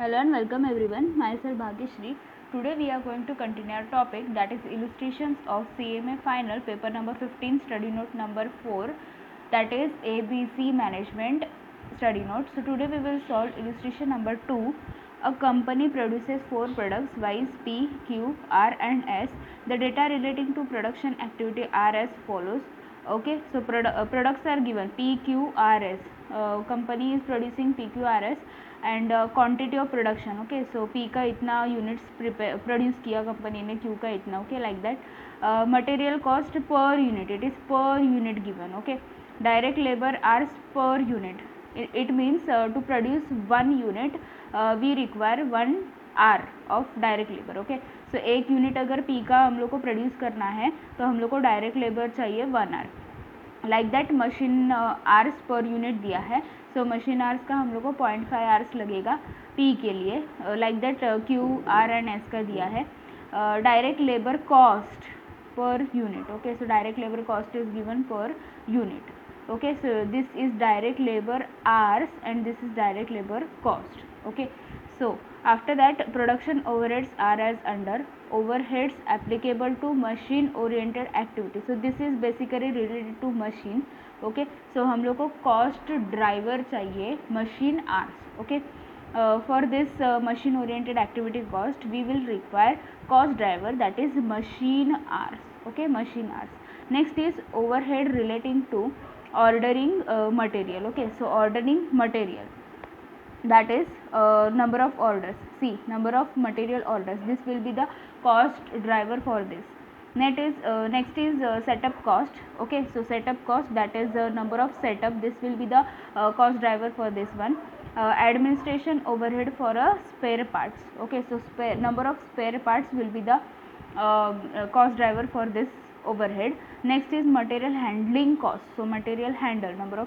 Hello and welcome everyone. Myself Bhagyashree. Today we are going to continue our topic, that is illustrations of CMA final paper number 15 study note number 4, that is ABC management study note. So today we will solve illustration number 2. A company produces 4 products Y, P, Q, R and S. The data relating to production activity are as follows. Okay, so products are given P, Q, R, S. Company is producing P, Q, R, S and quantity of production. Okay, so P का इतना units produce किया company ने, Q का इतना. Okay, like that. Material cost per unit, it is per unit given. Okay, direct labour hours per unit. It means to produce 1 unit we require 1 hour of direct labour. Okay, so 1 unit अगर P का हम लोग को produce करना है तो हम लोग को डायरेक्ट लेबर चाहिए 1 hour. Like that machine hours per unit दिया है, सो मशीन आर्स का हम लोग को 0.5 आर्स लगेगा पी के लिए. Like that Q R and S का दिया है. Direct labour cost per unit. Okay, so direct labour cost is given per unit. Okay, so this is direct labour hours and this is direct labour cost. Okay, so after that production overheads are as under. Overheads applicable to machine oriented activity, so this is basically related to machine. okay, so हम लोग को cost driver चाहिए machine hours. okay, for this machine oriented activity cost we will require cost driver, that is machine hours. okay, machine hours. Next is overhead relating to ordering material. okay, so ordering material, that is number of orders. See, number of material orders, this will be the cost driver for this. Next is setup cost. okay, so setup cost, that is the number of setup, this will be the cost driver for this one. Administration overhead for a spare parts. okay, so number of spare parts will be the cost driver for this overhead. Next is material handling cost. so material handle, number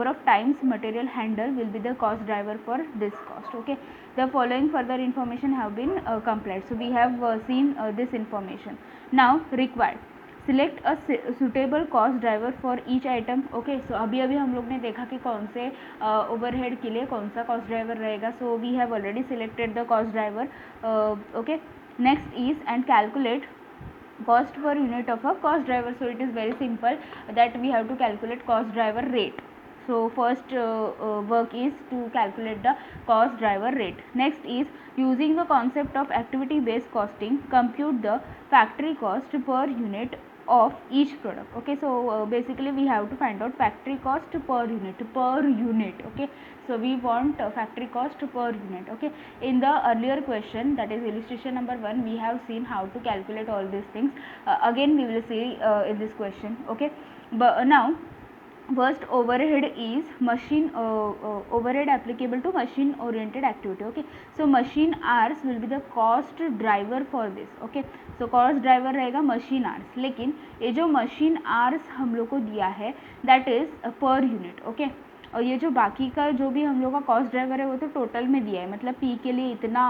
of times material handle will be the cost driver for this cost. okay, the following further information have been complied. so we have seen this information. Now required, select a suitable cost driver for each item. Okay, so अभी हम लोग ने देखा कि कौन से overhead के लिए कौन सा कॉस्ट ड्राइवर रहेगा. So we have already selected the cost driver. Okay, next is and calculate cost per unit of a cost driver. so it is very simple that we have to calculate cost driver rate. so first work is to calculate the cost driver rate. next is using the concept of activity based costing, compute the factory cost per unit of each product. okay, so basically we have to find out factory cost per unit. okay, so we want factory cost per unit. okay, in the earlier question, that is illustration number 1, we have seen how to calculate all these things. Again we will see in this question. okay, but now first overhead is machine overhead applicable to machine oriented activity. okay, so machine hours will be the cost driver for this. okay, so cost driver रहेगा machine hours, लेकिन ये जो machine hours हम लोग को दिया है that is per unit. okay, और ये जो बाकी का जो भी हम लोग का कॉस्ट ड्राइवर है वो तो टोटल में दिया है, मतलब पी के लिए इतना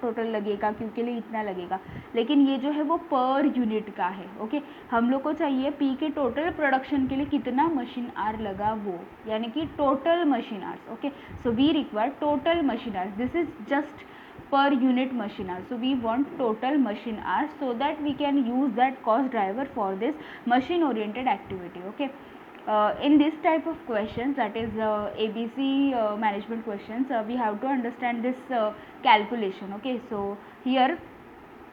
टोटल लगेगा, क्यू के लिए इतना लगेगा, लेकिन ये जो है वो पर यूनिट का है. ओके, हम लोग को चाहिए पी के टोटल प्रोडक्शन के लिए कितना मशीन आर लगा वो, यानी कि total machine hours. Okay, so we require total machine hours. This is just per unit machine hours, so we want total machine hours so that we can use that cost driver for this machine oriented activity. okay, in this type of questions, that is ABC management questions, we have to understand this calculation. okay, so here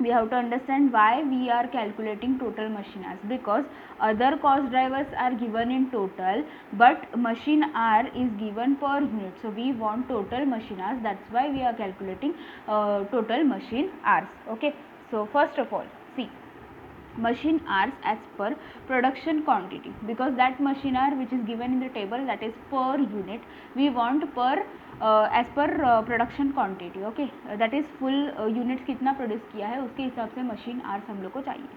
we have to understand why we are calculating total machine hours, because other cost drivers are given in total but machine hour is given per unit. so we want total machine hours, that's why we are calculating total machine hours. okay, so first of all, see, machine hours as per production quantity, because that machine hour which is given in the table, that is per unit, we want per as per production quantity. okay, that is full units कितना produce किया है उसके हिसाब से machine hours हम लोग को चाहिए.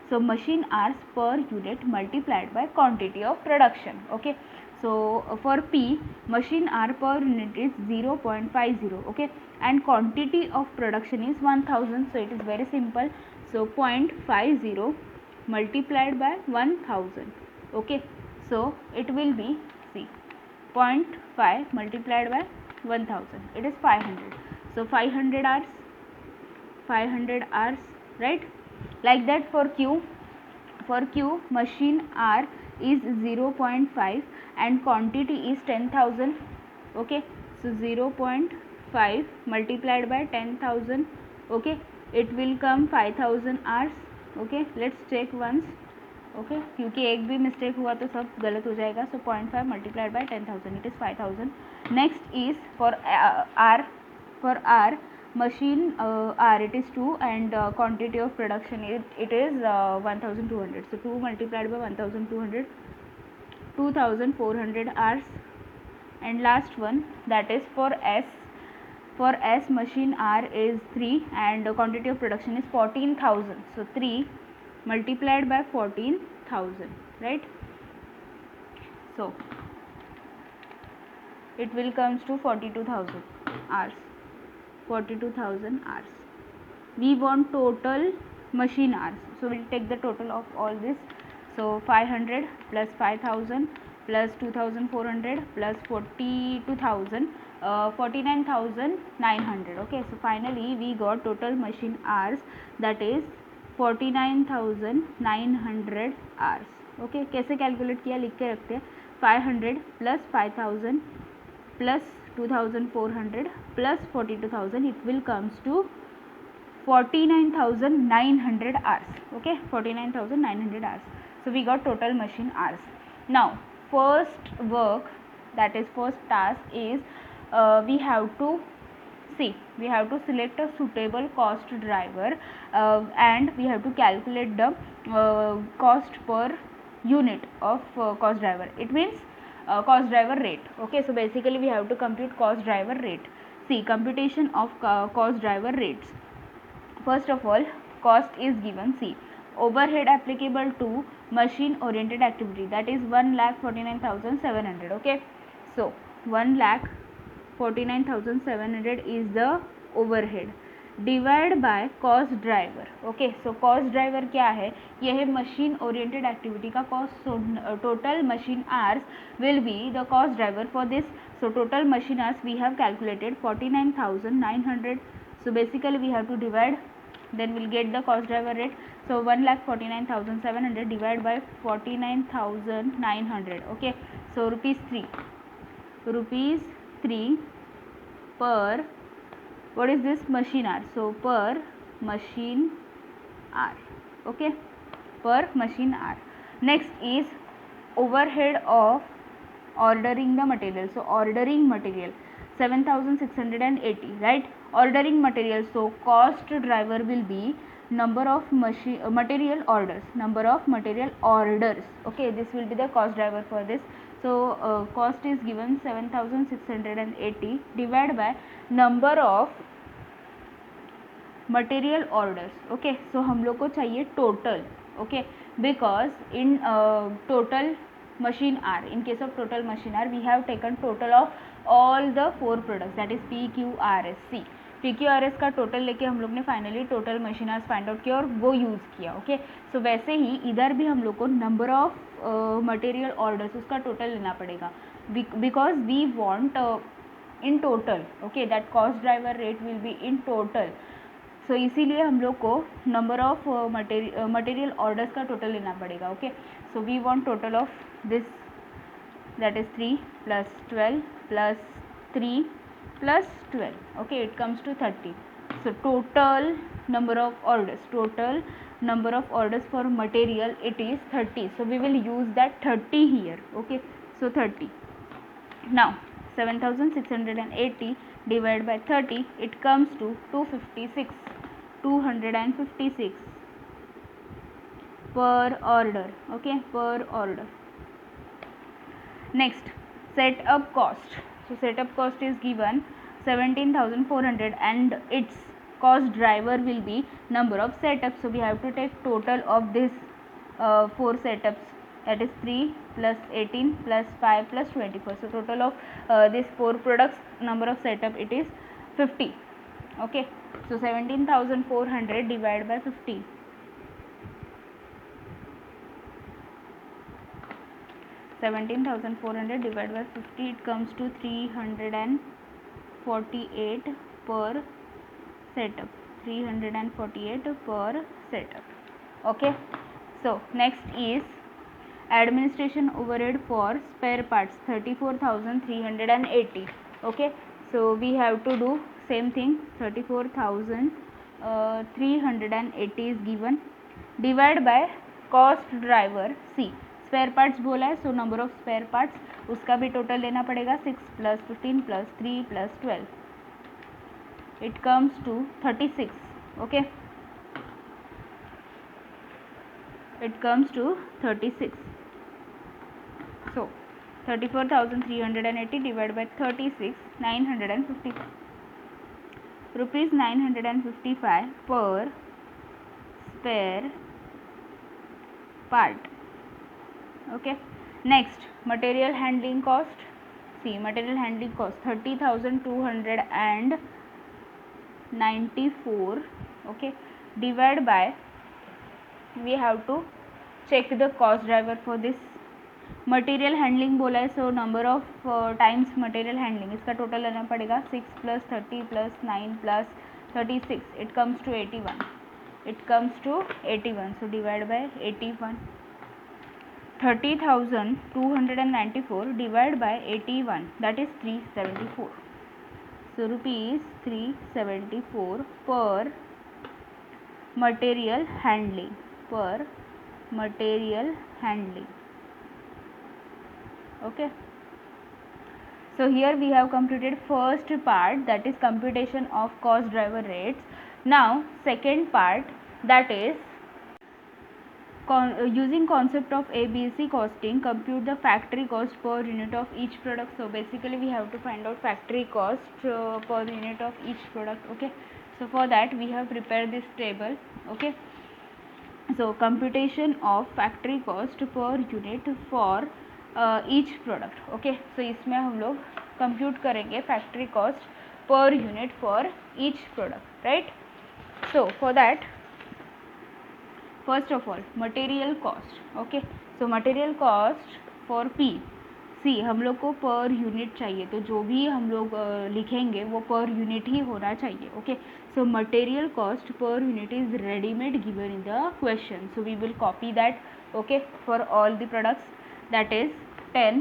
so machine hours per unit multiplied by quantity of production. okay, so for P, machine hour per unit is 0.50. okay, and quantity of production is 1000, so it is very simple. so 0.50 multiplied by 1000. okay, so it will be, see, 0.5 multiplied by 1000, it is 500. so 500 hours, 500 hours, right? Like that for Q. For Q, machine R is 0.5 and quantity is 10,000. Okay, so 0.5 multiplied by 10,000. Okay, it will come 5,000 hours. Okay, let's check once. Okay क्योंकि एक भी mistake हुआ तो सब गलत हो जाएगा. So 0.5 multiplied by 10,000 it is 5,000. Next is for R machine R it is 2 and quantity of production it is 1,200. So 2 multiplied by 1,200, 2,400 hours. And last one, that is for S. For S, machine R is 3 and quantity of production is 14,000. So 3 multiplied by 14,000, right? So it will comes to 42,000 hours. 42,000 hours. We want total machine hours, so we'll take the total of all this. So 500 plus 5,000 plus 2,400 plus 42,000, 49,900. Okay, so finally we got total machine hours, that is 49,900 hours. Okay, कैसे calculate किया लिख के रखते हैं. 500 plus 5,000 plus 2,400 plus 42,000, it will comes to 49,900 hours. Okay, 49,900 hours. So we got total machine hours. Now first work, that is first task is we have to select a suitable cost driver and we have to calculate the cost per unit of cost driver. It means cost driver rate. Okay, so basically we have to compute cost driver rate. See, computation of cost driver rates. First of all, cost is given. See, overhead applicable to machine oriented activity, that is 1,49,700. Okay, so 1,49,700 is the overhead divide by cost driver. Okay, so cost driver क्या है, यह है machine oriented activity का cost. Total machine hours will be the cost driver for this. So total machine hours we have calculated 49,900. So basically we have to divide, then we'll get the cost driver rate. So 1,49,700 divided by 49,900. Okay, so rupees 3 per, what is this, machine hour. So per machine hour. Okay, per machine hour. Next is overhead of ordering the material. So ordering material 7,680, right? Ordering material, so cost driver will be number of material orders. Okay, this will be the cost driver for this. So cost is given 7,680 divided by number of material orders. Okay, so हम लोग को चाहिए total. Okay, because in total machine hour, in case of total machine hour, we have taken total of all the 4 products, that is PQRS. PQRS का total लेके हम लोग ने finally total machine hours find out किया और वो use किया. Okay, सो वैसे ही इधर भी हम लोग को नंबर ऑफ मटेरियल ऑर्डर्स उसका टोटल लेना पड़ेगा, because we want in total. Okay, that cost driver rate will be in total. So इसीलिए हम लोग को नंबर ऑफ मटेरियल ऑर्डर्स का टोटल लेना पड़ेगा. Okay, so we want total of this, that is 3 plus 12 plus 3 plus 12. Okay, it comes to 30. So total number of orders for material, it is 30. So we will use that 30 here. Okay, so 30. Now 7,680 divided by 30, it comes to 256 per order. Okay, per order. Next, setup cost. So setup cost is given 17,400 and its cost driver will be number of setups. So we have to take total of this 4 setups, that is 3 plus 18 plus 5 plus 24. So total of these 4 products number of setup, it is 50. Okay, so 17,400 divided by 50. 17,400 divided by 50, it comes to 348 per setup, 348 per setup. Okay, so next is administration overhead for spare parts, 34,380. Okay, so we have to do same thing. 34,380 is given, divide by cost driver C. Spare parts बोला है, so number of spare parts उसका भी total लेना पड़ेगा. 6 + 15 + 3 + 12, it comes to 36. Okay, it comes to 36. So 34,380 divided by 36, 955 rupees, 955 per spare part. Okay, next material handling cost. See, material handling cost 30,294. Okay, divide by, we have to check the cost driver for this. Material handling बोला है, so number of times material handling, इसका total लेना पड़ेगा. 6 + 30 + 9 + 36, it comes to 81. It comes to 81. So divide by 81. 30,294 divide by 81, that is 374. So rupees 374 पर material handling, per material handling. Okay, so here we have completed first part, that is computation of cost driver rates. Now second part, that is using concept of ABC costing, compute the factory cost per unit of each product. So basically we have to find out factory cost per unit of each product. Okay, so for that we have prepared this table. Okay, so computation of factory cost per unit for each product. Okay, so इसमें हम लोग compute करेंगे factory cost per unit for each product, right. So for that, first of all material cost. Okay, so material cost for P. C, हम लोग को per unit चाहिए, तो जो भी हम लोग लिखेंगे वो पर यूनिट ही होना चाहिए. Okay, so material cost per unit is readymade given in the question, so we will copy that. Okay, for all the products, that is 10,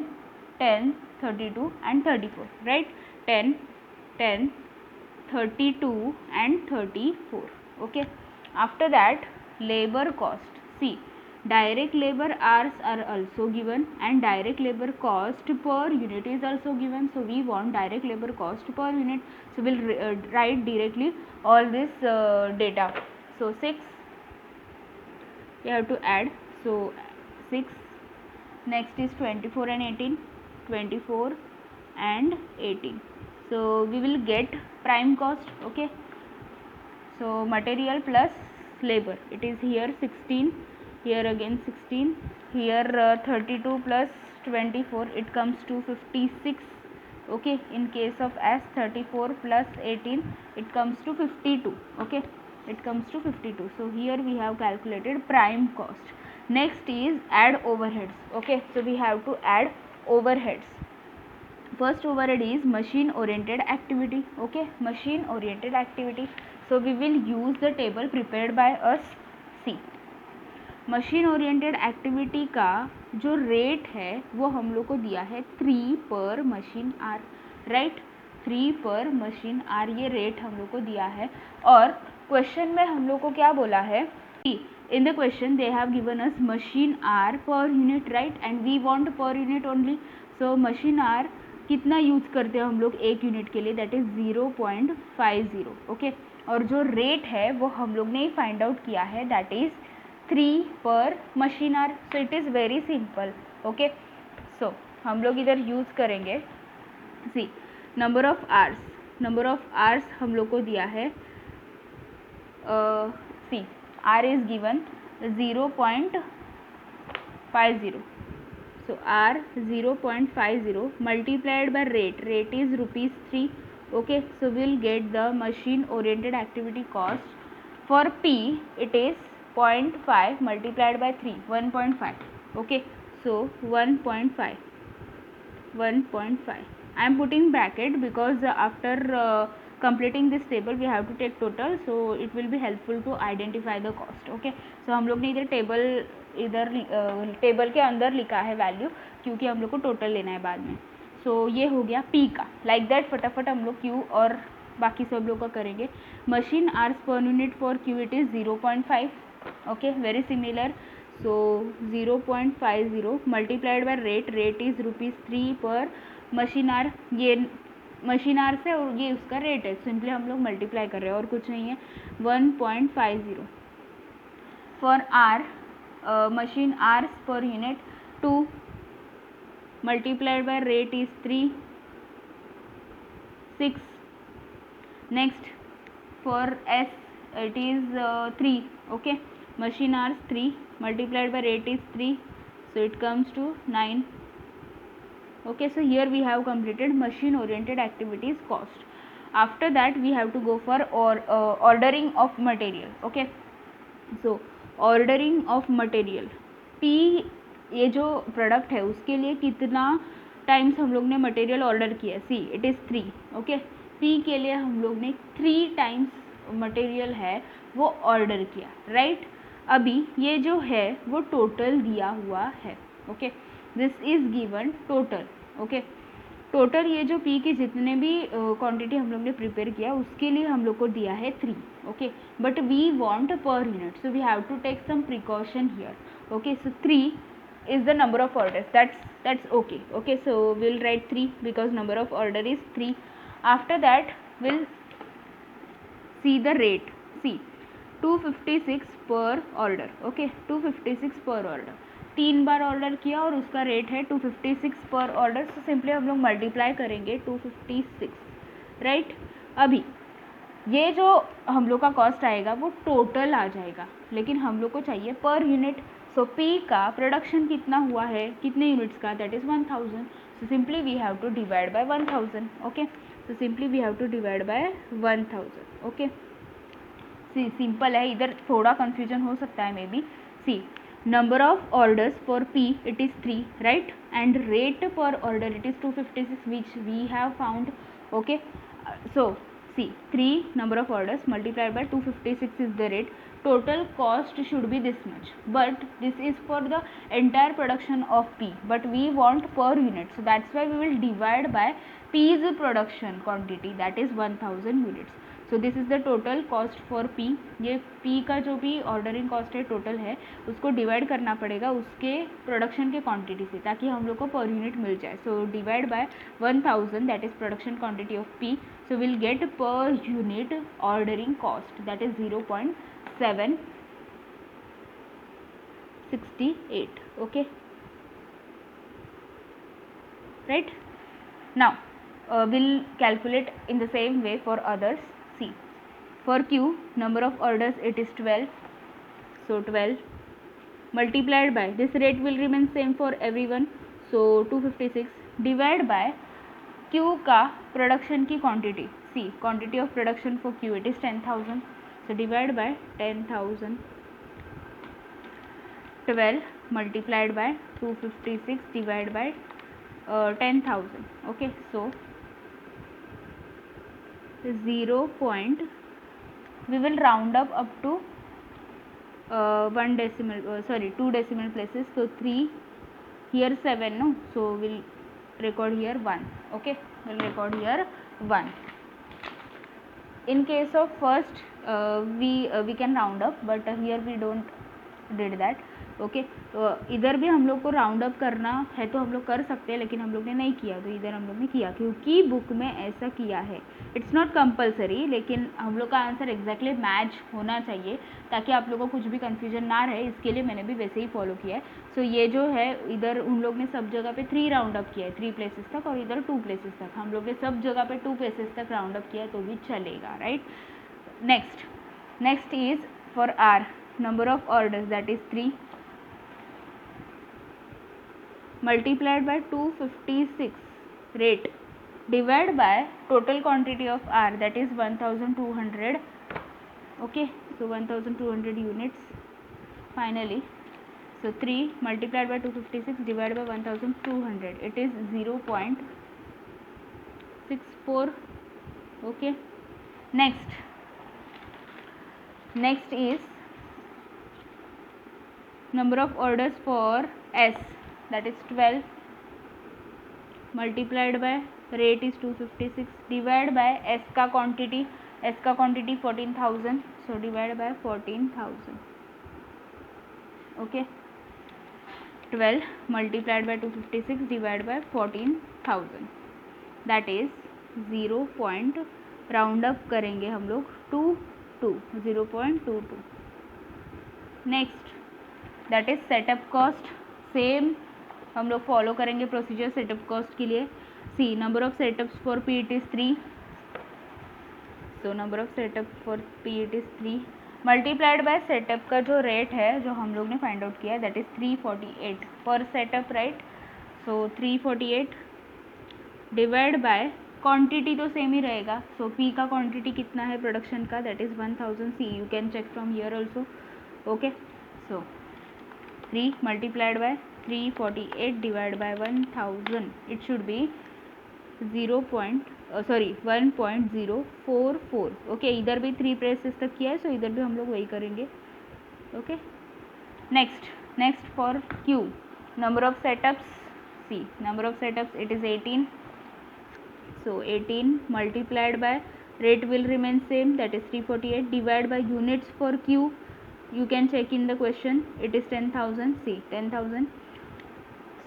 10, 32 and 34, right. 10, 10, 32 and 34. Okay, after that labor cost. See, direct labor hours are also given and direct labor cost per unit is also given, so we want direct labor cost per unit, so we'll write directly all this data. So 6 you have to add, so 6. Next is 24 and 18, 24 and 18. So we will get prime cost. Okay, so material plus labor, it is here 16, here again 16, here 32 plus 24, it comes to 56. Okay, in case of S, 34 plus 18, it comes to 52. Okay, it comes to 52. So here we have calculated prime cost. Next is add overheads. Okay, so we have to add overheads. First overhead is machine oriented activity. Okay, machine oriented activity, so we will use the table prepared by us. See, machine oriented activity का जो rate है वो हम लोग को दिया है 3 per machine are, right. 3 per machine are, ये रेट हम लोग को दिया है. और क्वेश्चन में हम लोग को क्या बोला है, in the question they have given us machine hour per unit, right, and we want per unit only. So machine hour कितना यूज करते हैं हम लोग एक यूनिट के लिए, दैट इज 0.50. ओके, और जो रेट है वो हम लोग ने फाइंड आउट किया है, that is 3 per machine hour. So it is very simple. Okay, so हम लोग इधर यूज करेंगे. See, number of hours, number of hours हम लोग को दिया है. सी, R is given 0.50. So R 0.50 multiplied by rate. Rate is ₹3. Okay, so we'll get the machine oriented activity cost. For P, it is 0.5 multiplied by 3, 1.5. Okay, so 1.5. I am putting bracket because after completing this table we have to take total, so it will be helpful to identify the cost. okay, so हम लोग ने इधर table के अंदर लिखा है value, क्योंकि हम लोग को टोटल लेना है बाद में. सो ये हो गया P का. लाइक दैट फटाफट हम लोग Q और बाकी सब लोग का करेंगे. Machine hours per unit for Q it is 0.5. Okay, very similar. So 0.50 multiplied by rate is ₹3 per machine our. ये मशीन आवर से और ये उसका रेट है, सिंपली हम लोग मल्टीप्लाई कर रहे हैं और कुछ नहीं है. 1.50 for R machine hours per unit 2 multiplied by rate is 3, 6. Next for S it is 3. okay, machine hours 3 multiplied by rate is 3, so it comes to 9. okay, so here we have completed machine oriented activities cost. After that we have to go for ordering of material. okay, so ordering of material. P ये जो product है उसके लिए कितना times हम लोग ने material order किया. See it is 3. Okay, P के लिए हम लोग ने 3 टाइम्स मटेरियल है वो ऑर्डर किया. राइट, अभी ये जो है वो टोटल दिया हुआ है. Okay, this is given total. Okay, total ये जो पी के जितने भी क्वांटिटी हम लोग ने प्रिपेयर किया उसके लिए हम लोग को दिया है 3. Okay, but we want per unit, so we have to take some precaution here. Okay, so 3 is the number of orders. That's okay. Okay, so we'll write 3 because number of order is 3. After that we'll see the rate. See 256 per order. okay, 256 per order. 3 bar order किया और उसका rate है 256 पर order. तो simply हम लोग multiply करेंगे 256. Right, अभी ये जो हम लोग का कॉस्ट आएगा वो टोटल आ जाएगा, लेकिन हम लोग को चाहिए पर यूनिट. सो P का प्रोडक्शन कितना हुआ है, कितने यूनिट्स का, that is 1000. So simply we have to divide by 1000. Okay, so simply we have to divide by 1000. Okay, see simple है, इधर थोड़ा कन्फ्यूजन हो सकता है maybe. See number of orders for P it is 3, right, and rate per order it is 256 which we have found. okay, so see 3 number of orders multiplied by 256 is the rate. Total cost should be this much, but this is for the entire production of P, but we want per unit, so that's why we will divide by P's production quantity, that is 1000 units. so this is the total cost for P. ये P का जो भी ordering cost है total है उसको divide करना पड़ेगा उसके प्रोडक्शन के क्वांटिटी से, ताकि हम लोग को पर यूनिट मिल जाए. सो divide by 1000 that is production quantity of P. So will get per unit ordering cost, that is 0.768. okay, right. now we'll calculate in the same way for others. See, for Q number of orders it is 12, so 12 multiplied by this rate will remain same for everyone, so 256 divide by Q का प्रोडक्शन की quantity. See quantity of production for Q it is 10,000, so divide by 10,000. 12 multiplied by 256 divided by 10,000. okay, so 0. we will round up to 1 decimal, sorry 2 decimal places, so 3 here 7, no, so we'll record here 1. okay, we'll record here 1. in case of first we can round up, but here we don't did that. Okay, तो इधर भी हम लोग को round up करना है तो हम लोग कर सकते हैं, लेकिन हम लोग ने नहीं किया, तो इधर हम लोग ने किया क्योंकि बुक में ऐसा किया है. इट्स नॉट कंपलसरी, लेकिन हम लोग का आंसर एग्जैक्टली मैच होना चाहिए ताकि आप लोगों को कुछ भी कन्फ्यूजन ना रहे, इसके लिए मैंने भी वैसे ही फॉलो किया है. सो ये जो है इधर उन लोग ने सब जगह पे 3 राउंड अप किया है, 3 प्लेसेस तक, और इधर 2 प्लेसेस तक. हम लोग ने सब जगह पे 2 प्लेसेस तक राउंड अप किया है तो भी चलेगा. Right, next is for R number of orders that is 3 multiplied by 256 rate divide by total quantity of R, that is 1200. okay, so 1200 units finally. so 3 multiplied by 256 divided by 1200, it is 0.64. okay, next is number of orders for S, that is 12 multiplied by rate is 256 divided by S का quantity 14,000, so divided by 14,000. Okay, 12 multiplied by 256 divided by 14,000, that is 0. Round up करेंगे हम लोग 0.22. Next that is setup cost. Same हम लोग follow करेंगे procedure setup cost के लिए. See number of setups for P it is 3, so number of setup for P it is 3 multiplied by setup का जो रेट है जो हम लोग ने फाइंड आउट किया है that is 348 per setup, right. So 348 divide by quantity तो सेम ही रहेगा. सो पी का क्वांटिटी कितना है प्रोडक्शन का, that is 1000 see. You can check from here also. Okay, so 3 multiplied by 348 divided by 1000, it should be 1.044. Okay, इधर भी 3 प्लेसेस तक किया है, सो इधर भी हम लोग वही करेंगे. Okay, next for Q number of setups. See number of setups it is 18, so 18 multiplied by rate will remain same, that is 348 divided by units for Q. You can check in the question, it is 10,000. See 10,000,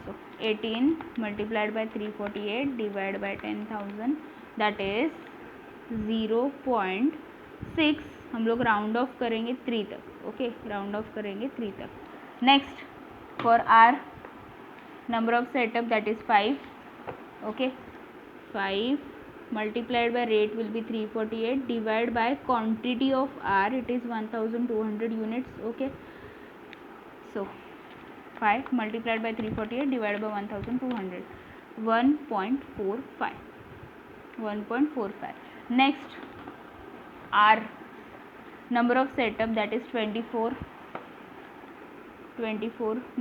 so 18 multiplied by 348 divided by 10,000, that is 0.6. हम लोग round off करेंगे 3 तक. Okay, round off करेंगे 3 तक. Next for R number of setup that is 5. Okay, 5 multiplied by rate will be 348 divided by quantity of R, it is 1200 units. Okay, so 5 multiplied by 348 divided by 1200, 1.45. Next R number of setup that is 24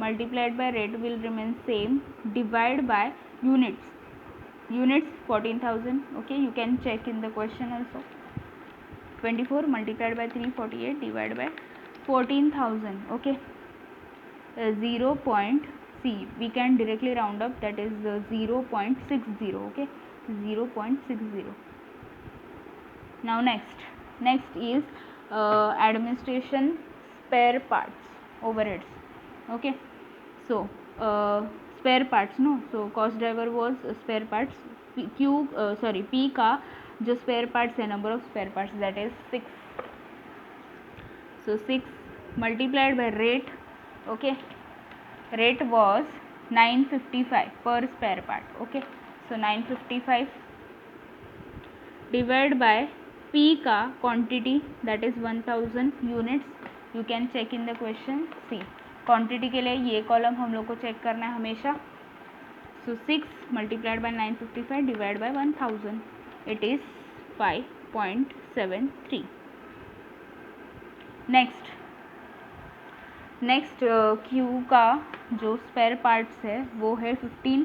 multiplied by rate will remain same divided by units 14,000. okay, you can check in the question also. 24 multiplied by 348 divided by 14,000. okay, 0. C we can directly round up, that is 0.60. okay, 0.60. now next is administration spare parts overheads. okay, so spare parts, no, so cost driver was spare parts. P का जो spare parts है, number of spare parts that is 6. so 6 multiplied by rate. okay, rate was 955 per spare part. okay, so 955 divided by P का quantity that is 1000 units. you can check in the question. see quantity के लिए ये column हम लोग को check करना है हमेशा. सो 6 multiplied bye 955 divide by 1000, it is 5.73. Next Q का जो स्पेयर पार्ट्स है वो है 15.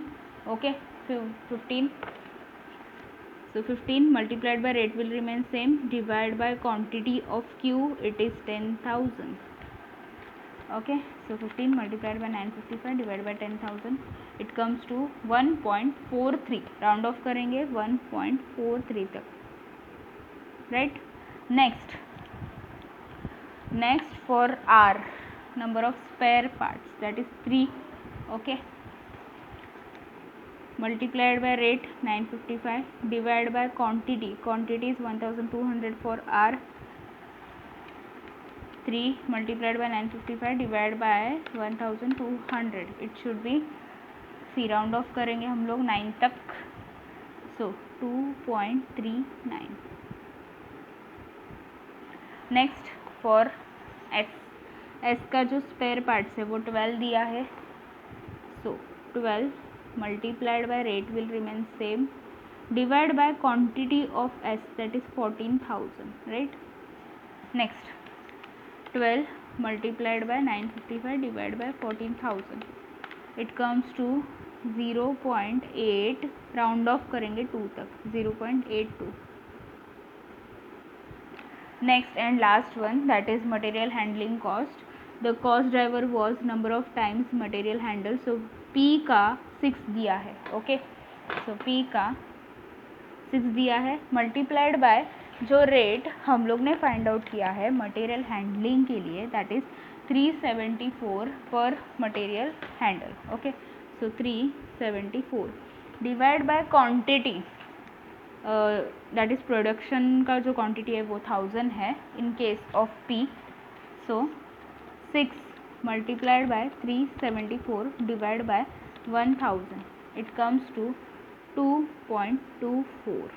Okay, 15. so 15 multiplied by rate will remain same divided by quantity of Q, it is 10,000. okay, so 15 multiplied by 955 divided by 10,000, it comes to 1.43. Round off करेंगे 1.43 तक, right. Next for R number of spare parts that is 3. Okay, multiplied by rate 955 divided by quantity is 1200 for R. 3 multiplied by 955 divided by 1200, it should be, see round off करेंगे हम लोग 9 तक, सो 2.39. Next for S का जो spare parts है वो 12 दिया है. सो 12 multiplied by rate will remain same divided by quantity of S, that is 14,000, right. next 12 multiplied by 955 divided by 14,000, it comes to 0.8. Round off करेंगे 2 तक, 0.82. Next and last one, that is material handling cost. The cost driver was number of times material handled. So P का 6 दिया है. Okay, सो P का 6 दिया है multiplied by जो rate हम लोग ने फाइंड आउट किया है मटेरियल हैंडलिंग के लिए, दैट इज 374 पर material handle. Okay, so 374 divide by quantity, that is production का जो क्वांटिटी है वो 1000 है in case of P. So 6 multiplied by 374 divide by 1000, it comes to 2.24.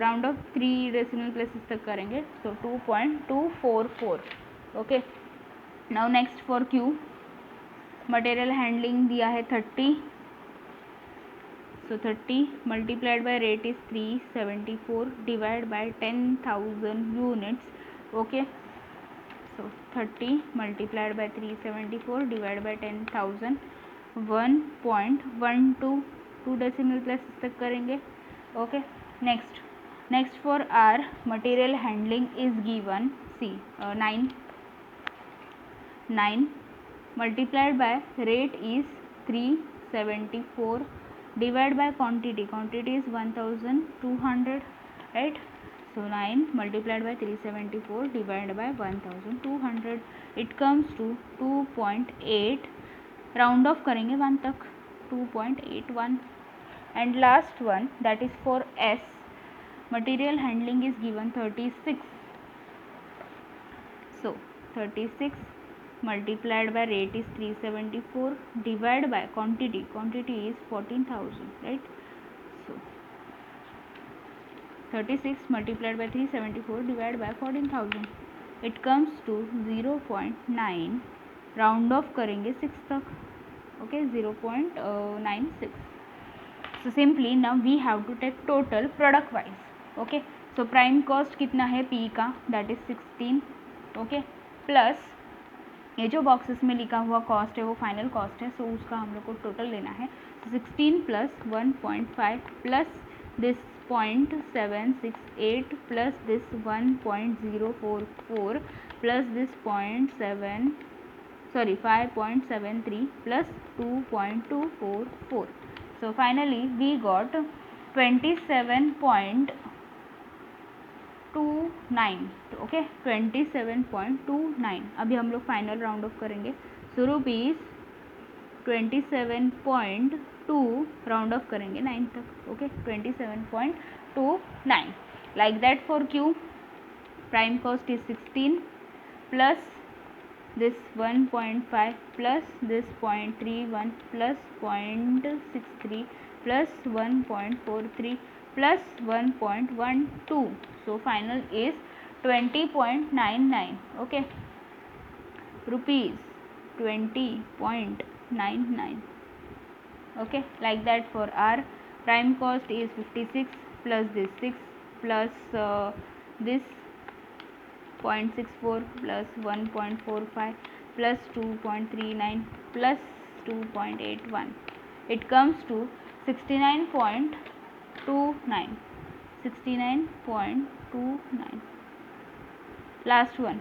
Round off 3 decimal places तक करेंगे, so 2.244. Okay, now next for Q, material handling दिया है 30. So 30 multiplied by rate is 374 divide by 10,000 units. Okay, so 30 multiplied by 374 divide by 10,000, 1.12 2 decimal places तक करेंगे. Okay, next for R material handling is given, see 9 multiplied by rate is 374 divide by quantity is 1200, right. So 9 multiplied by 374 divide by 1200, it comes to 2.8. Round off करेंगे 1 तक, 2.81. And last one, that is for S, material handling is given 36. So 36 multiplied by rate is 374 divided by quantity is 14,000, right. So 36 multiplied by 374 divided by 14,000, it comes to 0.9. Round off करेंगे 6 तक. Okay, 0.96. So simply now we have to take total product wise. Okay, so prime cost कितना है P का, that is 16. Okay, plus ये जो boxes में लिखा हुआ कॉस्ट है वो फाइनल कॉस्ट है, सो उसका हम लोग को टोटल लेना है. 16 plus 1.5 plus this 0.768 plus this 1.044 plus this 5.73 plus 2.244. So finally we got 27.29. Okay, 27.29. अभी हम लोग फाइनल राउंड ऑफ करेंगे. सो रुपीज़ 27.2 राउंड ऑफ करेंगे 9 तक. Okay, 27.29. Like that for Q, prime cost is 16 plus this 1.5 plus this 0.31 plus 0.63 plus 1.43 plus 1.12. So final is 20.99. Okay, rupees 20.99. Okay, like that for R. Prime cost is 56 plus this 6 plus this 0.64 plus 1.45 plus 2.39 plus 2.81. It comes to 69.29. 69.29. Last one,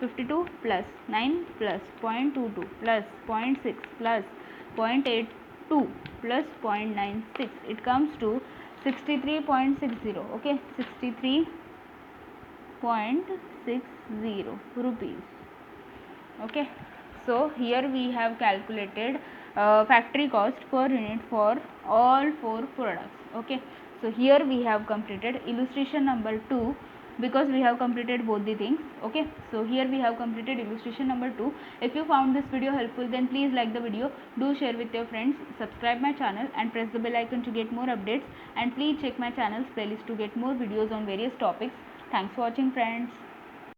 52 plus 9 plus 0.22 plus 0.6 plus 0.82 plus 0.96. It comes to 63.60. Okay, 63.60 rupees. Okay, so here we have calculated factory cost per unit for all 4 products. Okay, so here we have completed illustration number 2, because we have completed both the things. Okay, so here we have completed illustration number 2. If you found this video helpful, then please like the video, do share with your friends, subscribe my channel and press the bell icon to get more updates, and please check my channel's playlist to get more videos on various topics. Thanks for watching, friends.